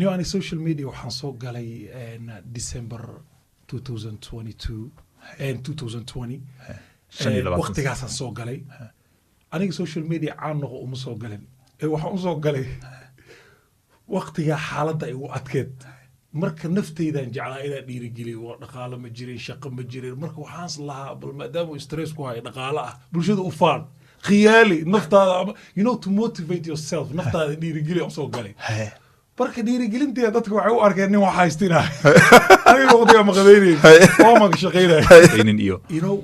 نيو أنا سوشيال ميديا وحنصوق علي ديسمبر 2022 2020 وقت قاعد نصوق علي أنا سوشيال ميديا عنه ومصوق علي وحنصوق علي وقت قاعد حالته وأتكد marka naftaydan jeclaa inaan dhiirigeliyo waa dhaqaale ma jirin shaqo ma jirin marka waxaan lahaa bal maadaama stress ku hay dhaqaale ah bulshada u faan khiyaali naftaada you know to motivate yourself naftaada dhiirigeliyo soo galay marka dhiirigelintii dadku waxay u arkeen nin wax haystina aniga waqtiga ma qadeynay oo ma shaqeynay you know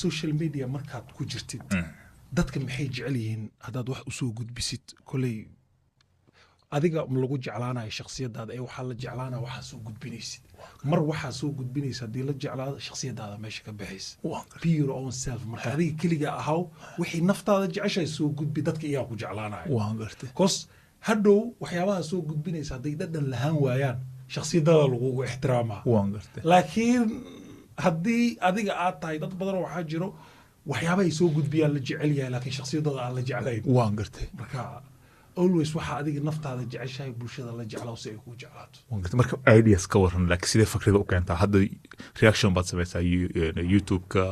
social media markaad ku jirtid dadka maxay jecel yihiin hadaad wax u soo gudbisid kulay adiga lagu jeclaanayo shakhsiyadaada ee waxa la jeclaanayo waxa soo gudbinaysid mar waxa soo gudbinaysa hadii la jeclaado shakhsiyadaada meesha ka baxaysa be your own self marka adiga kaliya ahaw wixii naftaada jeceshay soo gudbi dadka iyaa ku jeclaanayo waan gartay kos hadhow waxyaabaha soo gudbinaysa haday daddan lahaan waayaan shakhsiyadaada lagu ixtiraama waan gartay laakiin hadii adiga aad tahay dad badan waxa jiro waxyaabaha soo gudbiyaan la jecel yahay laakiin shakhsiyadaada aan la jeclayn waan gartay marka always waxa adiga naftaada jeceshahay bulshada la jeclaa si ay ku jeclaato marka ideas ka waran laakiin sidee fikrada u keentaa hadda reaction baad samaysaa YouTube-ka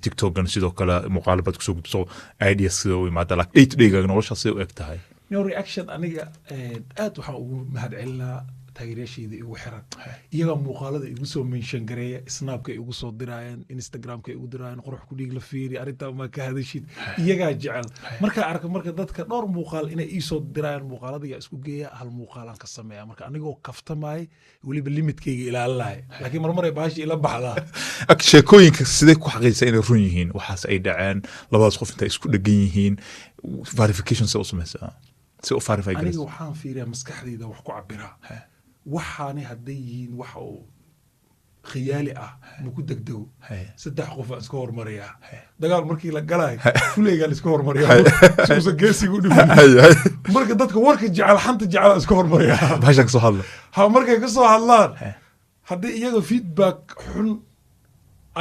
TikTok gan sidoo kale muuqaalbaad ku soo gudbiso ideas sida u imaada laakiin 8 day-ga nolosha sidee u eg tahay no reaction aniga aad waxa ugu mahadcelinaa taageerashayda igu xiran iyaga muuqaalada igu soo mention gareeya snapka igu soo dirayaan instagramka igu dirayaan qurux ku dhig la fiiri arinta ma ka hadashid iyaga jecel marka arka marka dadka dhowr muuqaal inay ii soo dirayaan muuqaalada isku geeya hal muuqaal aan ka sameeyaa marka anigoo kaftamay waliba limitkayga ilaalinahay laakiin marmar ay baashi ila baxdaa sheekooyinka sidee ku xaqiijisay inay run yihiin waxaas ay dhaceen labadaas qof inta isku dhagan yihiin verification soo samaysaa si oo verify gareys aniga waxaan fiiriyaa maskaxdayda wax ku cabiraa waxaani hadday yihiin waxa uu khiyaali ah ma ku degdego saddex qof aan iska hormariyaa dagaal markii la galay fulayga la iska hormariyaa soo geesigu u dhibay marka dadka warka jecel xanta jecel iska hormariyaa baasha ka soo hadla ha markay ka soo hadlaan hadday iyaga feedback xun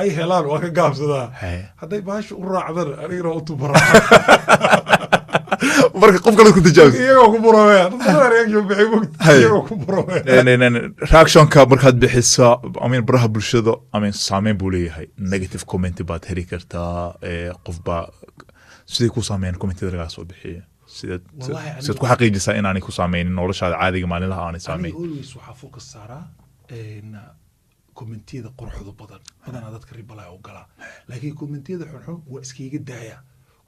ay helaan waa ka gaabsadaa hadday baasha u raacdan anigana u tubaraa marka qof kale ku tijaabis iyagoo ku buraweeyaan reaction bixi mugd iyagoo ku buraweeyaan reactionka markaad bixiso baraha bulshada saameyn buu leeyahay negative comment baad heli kartaa qof baa sidii ku saameyn commentada laga soo bixiya sidad ku xaqiijisaa inaanay ku saameynin noloshaada caadiga maalinlaha aanay saameyn always waxaa focus saaraa commentiyada quruxda badanaa dadka ribalaya u galaa laakiin commentiyada xunxun waa iskiiga daaya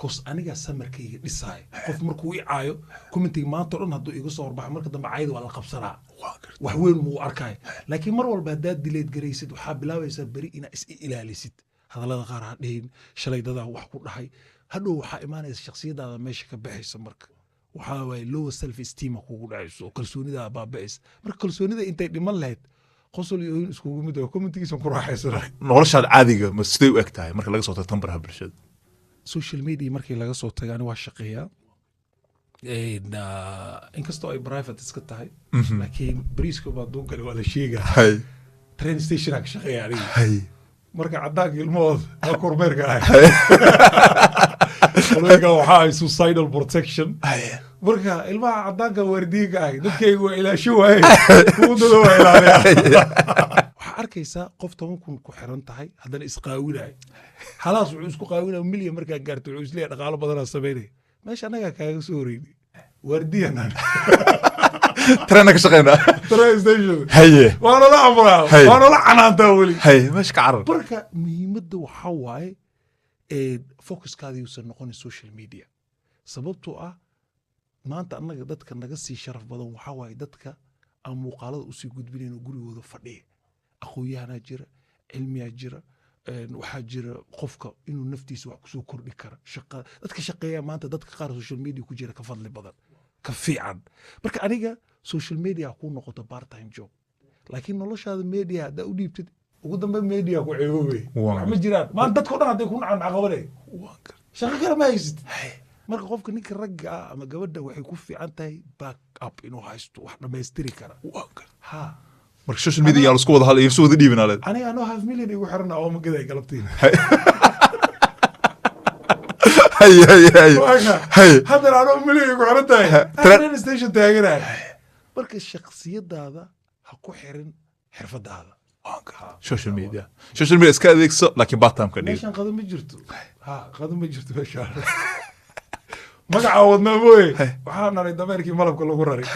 kos aniga samarkayga dhisaay qof markuu i caayo commentiga maanta dhan hadduu iga soo horbaxo marka dambe caayada waa la qabsanaa wax weyn muu arkay laakiin mar walba haddaad dileed garaysid waxaa bilaabaysaa beri inaa is ilaalisid hadallada qaar ha dhihin shalay dadaa wax ku dhahay hadhow waxaa imaanaysa shakhsiyadaada meesha ka baxaysa marka waxaa waaye lower self esteem kugu dhacayso oo kalsoonidaada baaba'aysa marka kalsoonida intay dhiman lahayd qosol iyo in iskugu mid oo commentigiisan ku raaxaysana noloshaada caadiga ma sidee u eg tahay marka laga soo tago tambaraha bulshada social media markii laga soo tagaan waa shaqeeyaa inkastoo ay private iska tahay laakiin bariiska baa doon kale waa la sheegaa train station ka shaqeeyaa aniga marka cadaanka ilmahooda waa kormeerka ahay qolooyinka waxaa ay suicidal protection marka ilmaha cadaanka waardiinka ahay dadkayga waa ilaasho waaye kuwadooda waa ilaaliyaa waxaa arkaysaa qof 10 kun ku xiran tahay haddana isqaawinay xalaas wuxuu isku qaawinaa milyan markaa gaarto wuxuu isleeyahay dhaqaalo badanaa sameynaya meesha annagaa kaaga soo horeynay waardiyanan ترى كشقينا ترى ستيشن هي وانا لا عمرها وانا لا عنانتا ولي هي مش كعرب بركة مهمته وحواي فوكس كادي يوصل نقون السوشيال ميديا سببته ما أنت أنك دتك نجسي شرف بدو وحواي دتك أم مقالة أسي جود بيني نقولي وذا فدي أخويا أنا جرا علمي أجرا وحاجر قفك إنه نفتي سو كردي كرا شقة دتك شقية ما أنت دتك قارة السوشيال ميديا كجرا كفضل بدل كفيعا بركة أنيجا سوشيال ميديا أكون نقطة بارت تايم جوب لكن والله هذا ميديا ده أودي بتد وقدام ميديا كعيوبي محمد جيران ما أنت تكون هذا يكون عن عقبالي شغال ما يزيد marka qofka ninka ragga ah ama gabadha waxay ku fiican tahay back up inuu haysto wax dhameystiri kara ha marka social media yaa isku wada hal iyo soo wada dhiibinaa aniga anoo half million igu xirna oo ma gaday galabtiin hay hadda anoo million igu xiran tahay train station taaganay marka shakhsiyadaada ha ku xirin xirfadaada social media iska adeegso laakiin part-time ka dhig meeshan qado ma jirto qado ma jirto meeshan magaca wadnaa mooye waxaa naray dameerkii malabka lagu raray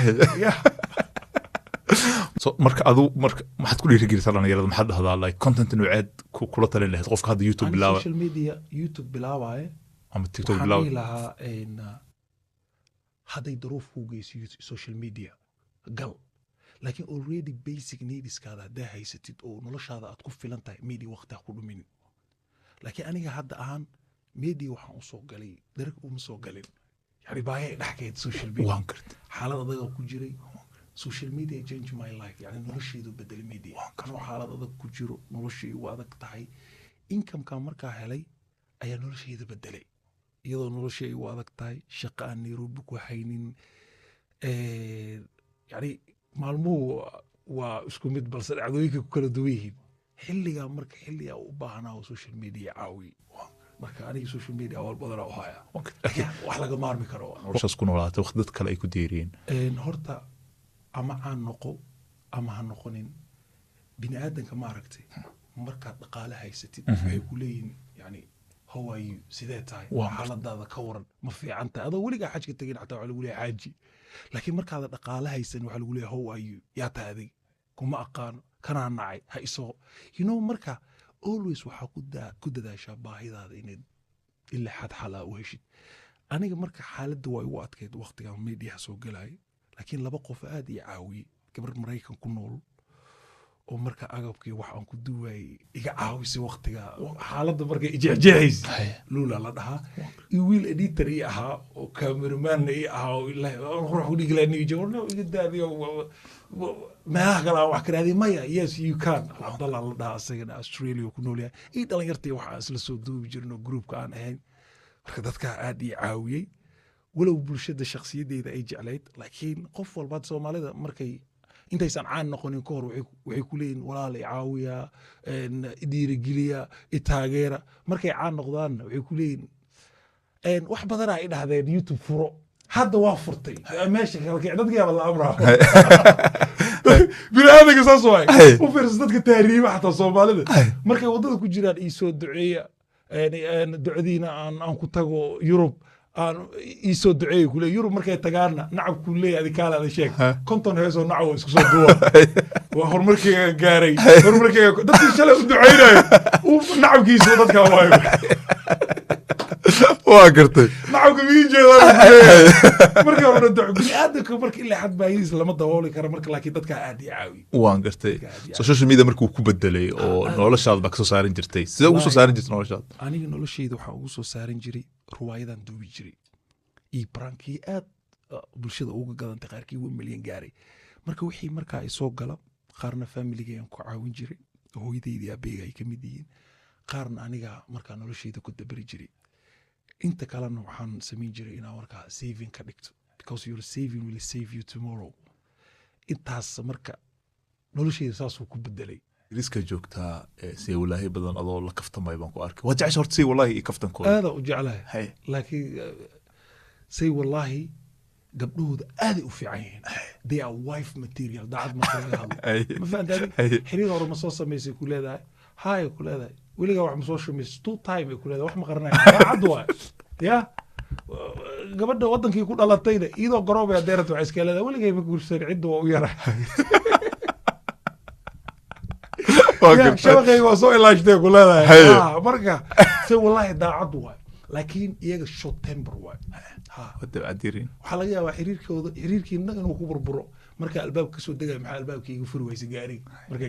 so marka maxaad ku dhiirigelisa dhalinyarada maxaad dhahdaa like content nooceed kula talin lahayd qofka hadda youtube bilaaba social media youtube bilaabaye ama tiktok bilaaba waxaan lahaa hadday daruuf kuu geyso social media gal laakiin already basic needskaada haddaa haysatid oo noloshaada aad ku filan tahay media waqti ha ku dhuminin laakiin aniga hadda ahaan media waxaan u soo galay darag uma soo galin yani baayay dhexkeed social media xaalad adaga ku jiray social media change my life yani noloshaydu bedel media anoo xaalad adag ku jiro noloshaydu u adag tahay income-ka markaa helay ayaa noloshayda bedelay iyadoo noloshaydu u adag tahay shaqo aan Nairobi ku haynin yani maalmuhu waa isku mid balse dhacdooyinka ku kala duwan yihiin xilligaa marka xilligaa u baahnaa oo social media caawiye marka aniga social media awal badanaa u haya wax laga maarmi karo noloshaas ku noolaatay waqti dad kale ay ku deeriyeen horta ama aan noqo ama ha noqonin bini aadanka maaragtay markaad dhaqaale haysatid waxay ku leeyihin yani how are you sidee tahay xaaladaada ka waran ma fiican tahay adoo weligaa xajka tegin xataa waxaa lagu leeyahay xaaji laakiin markaada dhaqaale haysan waxaa lagu leeyahay how are you yaa tahay adig kuma aqaano kanaa nacay ha isoo marka always waxaa ku dadaashaa baahidaada inaad ilaa xad xalaa u heshid aniga marka xaaladda waa igu adkayd waqtigan mediaha soo galaya laakiin laba qof aad ii caawiyey gabar Maraykan ku nool oo marka agabkii wax aan ku duwaayay iga caawisay waqtiga xaaladda markay ijexjeexaysay Lula la dhahaa iyo wiil editor ii ahaa oo cameraman ii ahaa oo ilaahay ruux u dhigi lahaa joorno iga daadiyo meelaha kale wax ka raadiyay maya yes you can Abdallah la dhahaa asagana Australia ku nool yahay ii dhalinyartii waxaan isla soo duubi jirno groupka aan ahayn marka dadka aad ii caawiyey walow bulshada shakhsiyadeeda ay jeclayd laakiin qof walba Soomaalida markay intaysan caan noqonin ka hor waxay ku leeyihiin walaal i caawiya dhiirigeliya i taageera markay caan noqdaan waxay ku leeyihiin wax badan ay dhahdeen YouTube furo hadda waa furtay meesha kale dadka la amraa bini'aadamka saas waay u fiirsan dadka taariiba xataa Soomaalida markay wadada ku jiraan ii soo duceeya ducadiina aan ku tago Europe aan ii soo duceeyay kule Europe markay tagaana nacab ku leeyahay kaala la sheeg konton heeso nacab isku soo duwa waa horumarkayga gaaray horumarkayga dadkii shalay u duceynay uu nacabkiisa dadka waay waa gartay nacabka mii jeedaa markii hore bini'aadamka marka ilaa xad baahidiisa lama dabooli karo marka laakiin dadka aad ii caawi waan gartay social media markuu ku bedelay oo noloshaada ba ka soo saarin jirtay sida ugu soo saarin jirtay noloshaada aniga noloshayda waxaa ugu soo saarin jiray ruwaayadan duubi jiray iyo brankii aad bulshada uga gadantay qaarkii 1 milyan gaaray marka wixii markaa ay soo gala qaarna familigayaan ku caawin jiray hooyadeydii aabbeeyga ay ka mid yihiin qaarna aniga markaa noloshayda ku dabari jiray inta kalena waxaan samayn jiray inaan markaa saving ka dhigto because your saving will save you tomorrow intaas marka noloshayda saasuu ku bedelay riska joogtaa si walaahi badan adoo la kaftamay baan ku arkay waa jecesha horta si walaahi i kaftankooda aad u jeclahay laakiin say walaahi gabdhooda aad u fiican yihiin they are wife material daacad ma kala hadlo ma fahantaadi xiriir hore ma soo samaysay ku leedahay haay ku leedahay weligaa wax ma soo shumaysay two time ku leedahay wax ma qaranayo daacad waa ya gabadha wadankii ku dhalatayna iyadoo garoobay adeerad waxay iska leedahay weligay ma guursan cidda waa u yaray shabaqayga waa soo ilaashtay ku leedahay marka se wallaahi daacad waay laakiin iyaga short temper waay waxaa laga yaabaa xiriirkiina inuu ku burburo marka albaabka kasoo degaya maxaa albaabka iga furi waysa gaariga marka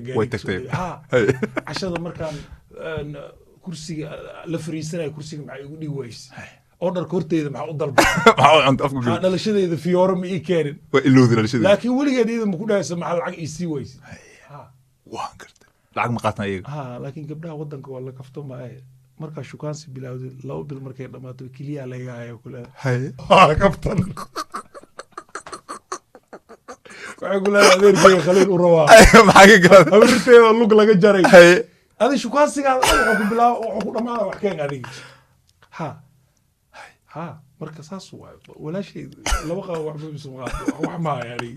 cashada markaan kursiga la fariisanayo kursiga maxaa igu dhigi waysa orderka horteeda maxaa u dalba dhalashadeyda fiyoore ma ii keenin laakiin weligeed iyada ma ku dhahaysa maxaa lacag ii sii waysa waan gartay lacag ma qaatan iyaga laakiin gabdhaha wadanka waa la kafto maaye markaa shukaansi bilowday 2 bil markay dhamaato keliya laga hayo ku leedahay kaftan waxay ku leedahay adeerkayga khaliil u rabaa maxaa ka galan abarteeda lug laga jaray adi shukaansigaada wuxuu ku bilaabo wuxuu ku dhamaada wax keen adiga marka saas waay walaashay laba qaab wax ma soo qaado wax ma yani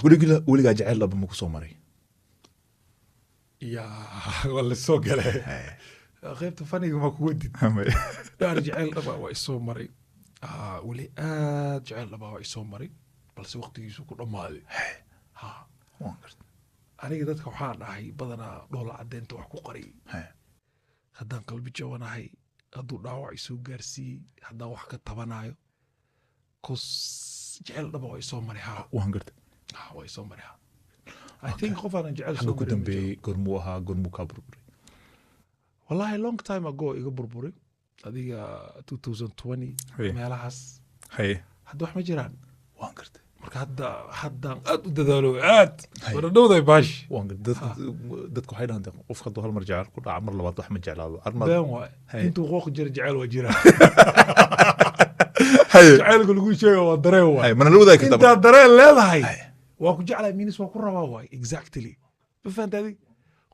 weligaa jacayl dhaba ma ku soo maray waa la soo galay qaybta faniga ma ku wadid dhaar jacayl dhaba waa isoo maray weli aad jacayl dhaba waa isoo maray balse waqtigiisu ku dhammaaday aniga dadka waxaa dhahay badanaa dhoola caddeynta wax ku qariyay haddaan qalbi jabanahay hadduu dhaawac isoo gaarsiiyey haddaan wax ka tabanayo kos jecel dhaba waa isoo maray waa isoo maray I think qof aanan jecel soo ku dambeeyey gormuu ahaa gormuu kaa burburay wallahi long time ago iga burburay adiga 2020 meelahaas hadda wax ma jiraan waan gartay marka haddaan aad u dadaalo aad wada dhowday baash dadku waxay dhahan qofka hadduu hal mar jecel ku dhaca mar labaad wax ma jeclaado been waay intuu qooq jira jecel waa jira jacaylku lagu sheega waa dareen waay mana la wadaagi kartaa intaad dareen leedahay waa ku jeclay minis waa ku rabaa waay exactly ma fahantaadi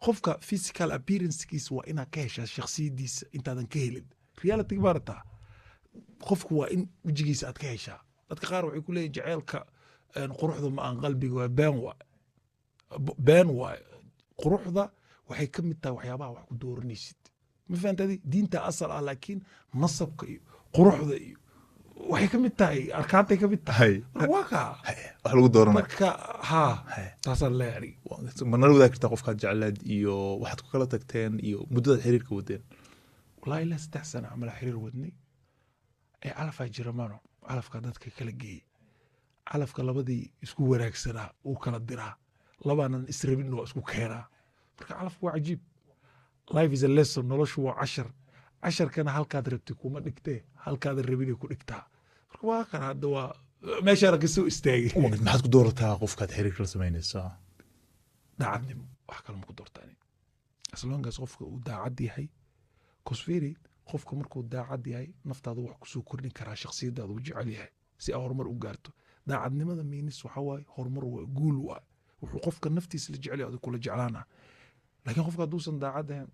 qofka physical appearancekiisa waa inaad ka heshaa shakhsiyadiisa intaadan ka helin reality maarata qofku waa in wejigiisa aad ka heshaa dadka qaar waxay ku leeyihin jacaylka quruxda ma aan qalbiga waa been waay quruxda waxay ka mid tahay waxyaabaha wax ku dooranaysid ma fahantaadi diinta asal ah laakiin nasabka iyo quruxda iyo waxay ka mid tahay arkaantay ka mid tahay waa kaa wax lagu dooranay marka taasaan leeyahay mana la wadaagi kartaa qofkaad jeclaad iyo waxaad ku kala tagteen iyo muddadaad xiriirka wadeen wallahi ilaa 3 sano camal xiriir wadnay ee calafaa jira mano calafka dadka kala geeyey calafka labadii isku wanaagsanaa uu kala diraa labaanan israbin waa isku keenaa marka calafku waa cajiib life is a lesson noloshu waa casharkana halkaad rabtay kuma dhigtee halkaada rabinay ku dhigtaa marka waa kan hadda waa meeshaana kasoo istaagay maxaad ku doorataa qofkaad xiriirka la samaynaysaa daacadnimo wax kale ma ku doortaan aslongaas qofka uu daacad yahay kosferi qofka markuu daacad yahay naftaada wax kusoo kordhin karaa shakhsiyadaada uu jecel yahay si aad horumar u gaarto daacadnimada miinis waxa waaye horumar waa guul waa wuxuu qofka naftiisa la jecel yahay kula jeclaana laakiin qofka hadduusan daacad ahayn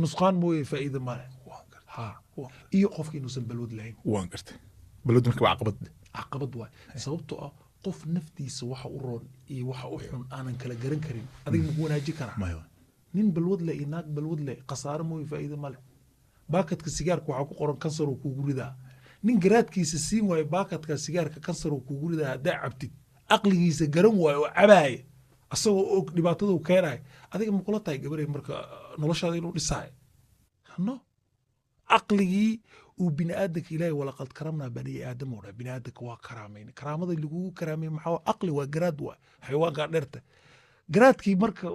nusqaan mooye faa'iido male iyo qofka inuusan balwad lahayn waan gartay balwad marka waa caqabad waay sababtoo ah qof naftiisa waxa u roon iyo waxa u xun aanan kala garan karin adiga ma ku wanaaji karaa nin balwad leh iyo naag balwad leh khasaare mooye faa'iido male baakadka sigaarka waxaa ku qoran kansar uu kugu ridaa nin garaadkiisa siin waayo baakadka sigaarka kansar uu kugu ridaa haddaa cabtid aqligiisa garan waayo oo cabaaya asagoo og dhibaatada uu keenayo adiga ma kula tahay gabarey marka noloshaada inuu dhisaayo no caqligii uu bini aadanka ilaahay walaqad karamnaa bani aadam oo dhan bini aadanka waa karaamayna karaamada lagugu karaamay maxaa aqli waa garaad waa xayawaankaa dheerta garaadkii marka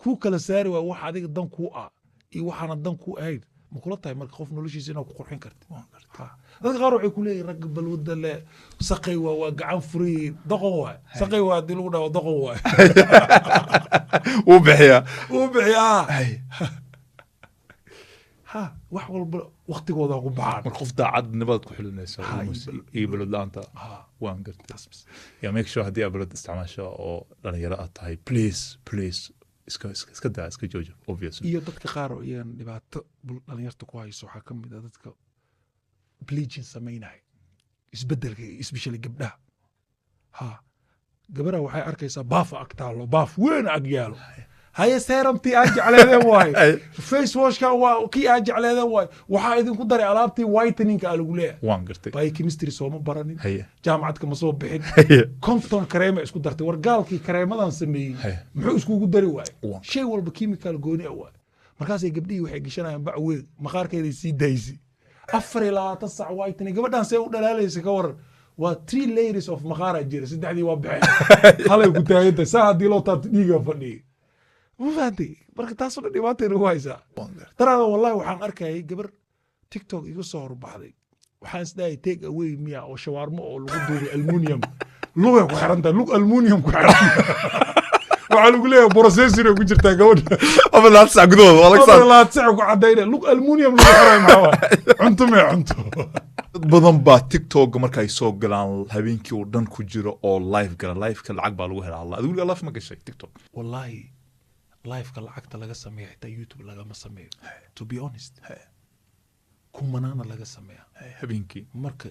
kuu kala saari waa wax adiga dan kuu ah iyo waxaana dan kuu ahayn ma kula tahay marka qof noloshiisa inaad ku qurxin karti dadka qaar waxay ku leeyihin ragga balwada le saqay waa gacan furay doqon waay saqay waa haddii lagu dhaho doqon waay wuu bixiyaa wax walba waktigooda ku baxaan marka qof daacadnimaad ku xilinaysa iyo balwad la-aanta waan gartay yaa make sure haddii aad balwad isticmaasho oo dhalinyaro aad tahay please iska daa iska jooja obviously iyo dadka qaar oo iyagan dhibaato dhalinyarta ku hayso waxaa ka mid ah dadka bleaching samaynaya isbedelka especially gabdhaha gabadha waxay arkaysaa baafa ag taalo baaf weyn ag yaalo haye seeramtii aad jecleedeen waaye face washka waa kii aad jecleedeen waaye waxaa idinku daray alaabtii whiteninka aa lagu leeyahay waan gartay biochemistry sooma baranin jaamacadka ma soo bixin conton kareema isku dartay wargaalkii kareemadan sameeyey muxuu iskugu dari waaye shay walba chemical gooni ah waaye markaasay gabdhihii waxay geshanayaan bac weyn maqaarkeeday sii daysay 24 sac whitening gabadhan see u dhalaalaysa ka waran waa 3 layers of maqaara jira saddexdii waa baxeen halay ku taagantay saa haddii loo taabto dhiiga fadhiya ma fahanti marka taasoo dhan dhibaatayna ugu haysaa daraada wallahi waxaan arkayay gabar tiktok iga soo horbaxday waxaan isdhahay take away miya oo shawaarmo oo lagu duubay aluminium lugay ku xiran tahay lug aluminium ku xiran waxaa lagu leeyahay processor ku jirtaa gabadha ama laad sac gudooda waa laga saa laad sac ku cadayna lug aluminium lagu xiray maxaa cunto ma cunto dad badan baa tiktok marka ay soo galaan habeenkii oo dhan ku jiro oo live gala live-ka lacag baa lagu helaa allah adigu live ma gashay tiktok wallahi live-ka lacagta laga sameeyo xitaa youtube lagama sameeyo to be honest kumanaana laga sameeya habeenkii marka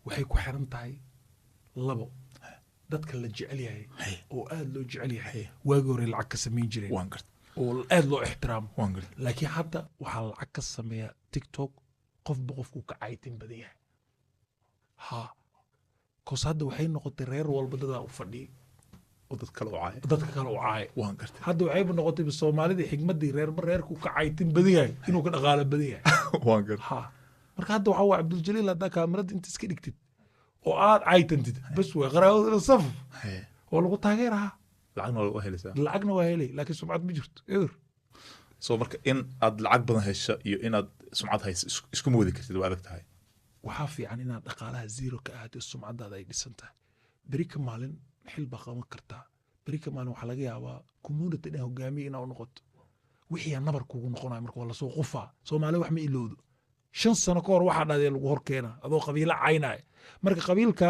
waxay ku xiran tahay labo dadka la jecel yahay oo aad loo jecel yahay waagi hore lacag ka samayn jireen waan gartay oo aad loo ixtiraamo waan gartay laakiin hadda waxaa lacag ka sameeya TikTok qofba qofku ka caytin badan yahay ha koos hadda waxay noqotay reer walba dadaa u fadhiyay oo dadka kale u caay waan gartay hadda waxayba noqotay Soomaalida xigmadii reerku ka caytin badan yahay inuu ka dhaqaale badan yahay waan gartay ha marka hadda waxa waa Abdul Jaliil hadda kaamirada inta iska dhigtid oo aad caytantid bas way qaraawada saf oo lagu taageeraha lacagna waa helay laakiin sumcad ma jirto soo marka in aad lacag badan hesho iyo inaad sumcad hayso isku moodi kartid waa adag tahay waxaa fiican inaad dhaqaalaha zero ka ahaatay sumcadaada ay dhisan tahay beri ka maalin xil baa qaban kartaa beri ka maalin waxaa laga yaabaa community inaa hogaamiye inaa u noqoto wixii nabar kugu noqonaya marka waa lasoo qufaa Soomaaliya wax ma ilowdo 5 sano ka hor waxaa dhadee lagu hor keena adoo qabiilo caynaya marka qabiilka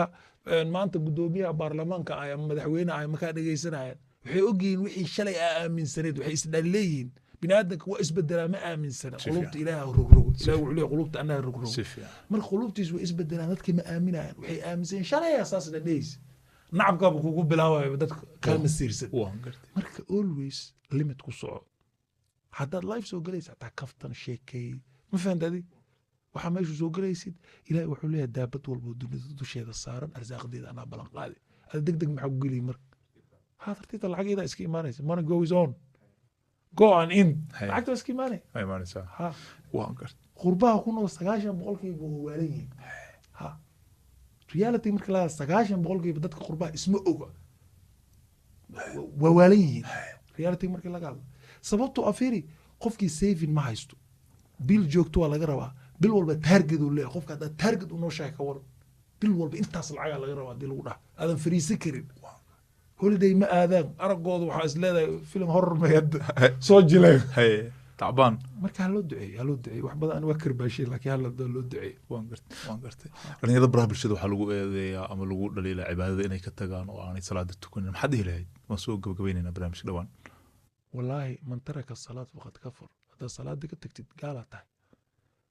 maanta gudoomiyaha baarlamaanka ay ama madaxweyne ay markaa dhageysanayaan waxay ogyihiin wixii shalay aaminsaneed waxay isdhaleeyeen bini'aadamka waa isbedelaa ma aaminsana qulubta ilaaha rogrogo ilaaha wuxuu leeyahay qulubta annaha rogrogo marka qulubtiisu way isbedelaan dadka ma aaminayaan waxay aaminsan shalay asaas dhadheys nacabka kugu bilaaway dadka kama siirsan marka always limit ku soco haddaad life soo galaysa taa kaftan sheekay ma fahantaadi waxa meeshu soo galaysid ilaahay wuxuu leeyahay daabad walba dunida dusheeda saaran arsaaqdeeda anaa balan qaadi ad degdeg maxaa ku geli marka hadartida lacageeda iska imaanaysa money goes on go on in lacagta iska imaanaysa ha waan gartay qurbaha ku nool 90% waa waalan ha reality marka la 90% dadka qurbaha isma oga waa waalan yihiin reality marka laga hadlo sababtoo afiri qofkii saving ma haysto bil joogto waa laga rabaa bil walba target uu leeyahay qofka hadda target uu noo sheeg ka waran bil walba intaas lacag laga rabaa dii lagu dhax aadan fariisi karin holiday ma aadaan aragooda waxa is leedahay film horror ma yad soo jilay تعبان marka loo duceey wax badan waa karbaashay laakiin hal loo duceey waan gartay dhalinyarada baraha bulshada waxa lagu eedeeyaa ama lagu dhaliilaa cibaadada inay ka tagaan oo aanay salaada tukanin maxaad ilahayd ma soo gabagabeynayna barnaamijka dhawaan wallahi man taraka salaat faqad kafar hada salaada ka tagtid gaala tahay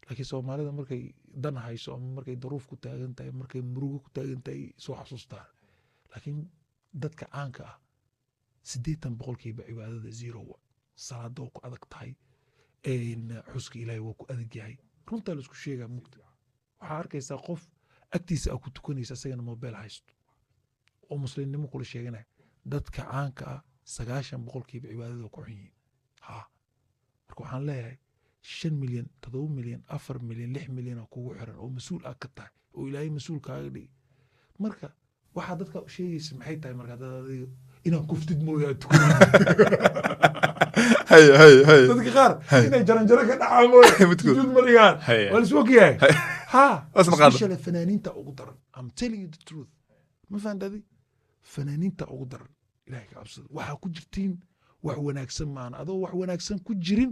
laakiin Soomaalida markay dan hayso ama markay daruuf ku taagan tahay markay murugo ku taagan tahay soo xasuustaa laakiin dadka caanka ah 80% cibaadada zero salaada ku adag tahay xuska ilaahay waa ku adag yahay runta la isku sheegaa mugta waxaa arkaysaa qof agtiisa ku tukanaysa asagana mobile haysto oo muslimnimo kula sheeganaya dadka caanka ah 90% cibaadada ku xun ha marka waxaan leeyahay 5 milyan 7 milyan 4 milyan 6 milyan oo kugu xiran oo mas'uul ah ka tahay oo ilaahay mas'uul kaaga dhigay marka waxa dadka sheegaysa maxay tahay marka dadka inaan kuftid mooyaa tukanay hay dadka qaar inay jaranjaro ka dhacaan mooyaa sujuud ma dhigaan wala soo kiyahay ha especially fanaaniinta ugu daran I'm telling you the truth ma fahantaadi fanaaniinta ugu daran ilaahay ka cabsado waxa ku jirtiin wax wanaagsan maan adoo wax wanaagsan ku jirin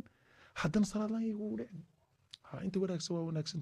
haddana salaad laan igu dhicin ha inta wanaagsan waa wanaagsan